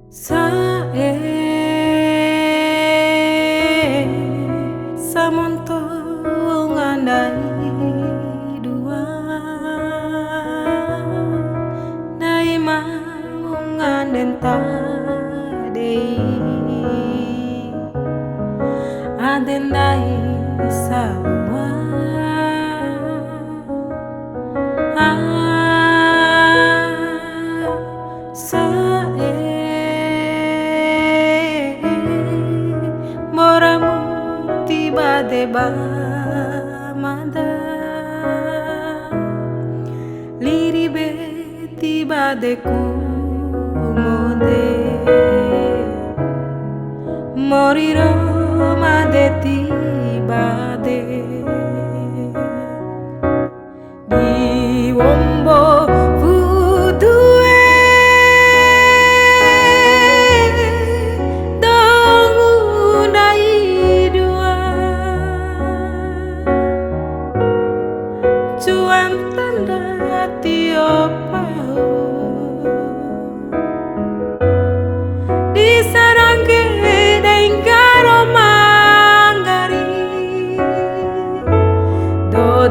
Sae samonto ngandai dua dai mau nganden tadei aden dai sama tiba-tiba mada Liri be tiba deku mode moriro made tiba de di wombo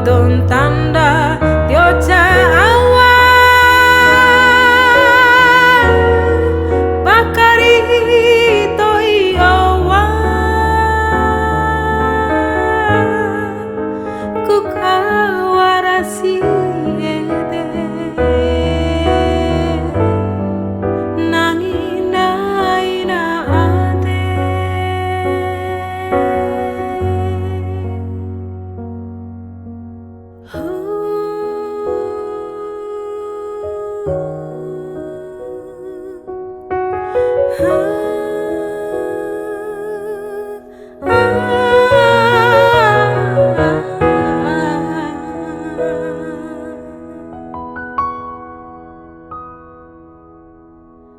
don tanda dioca awa bakari toi awa ku kawarasi ede nangina ina ade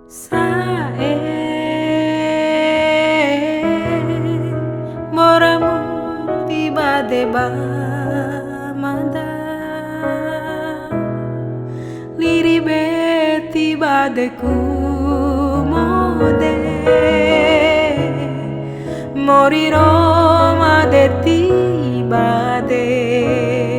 Sae moramu tiba-tiba mada Liri be tiba deku mode moriro made tiba de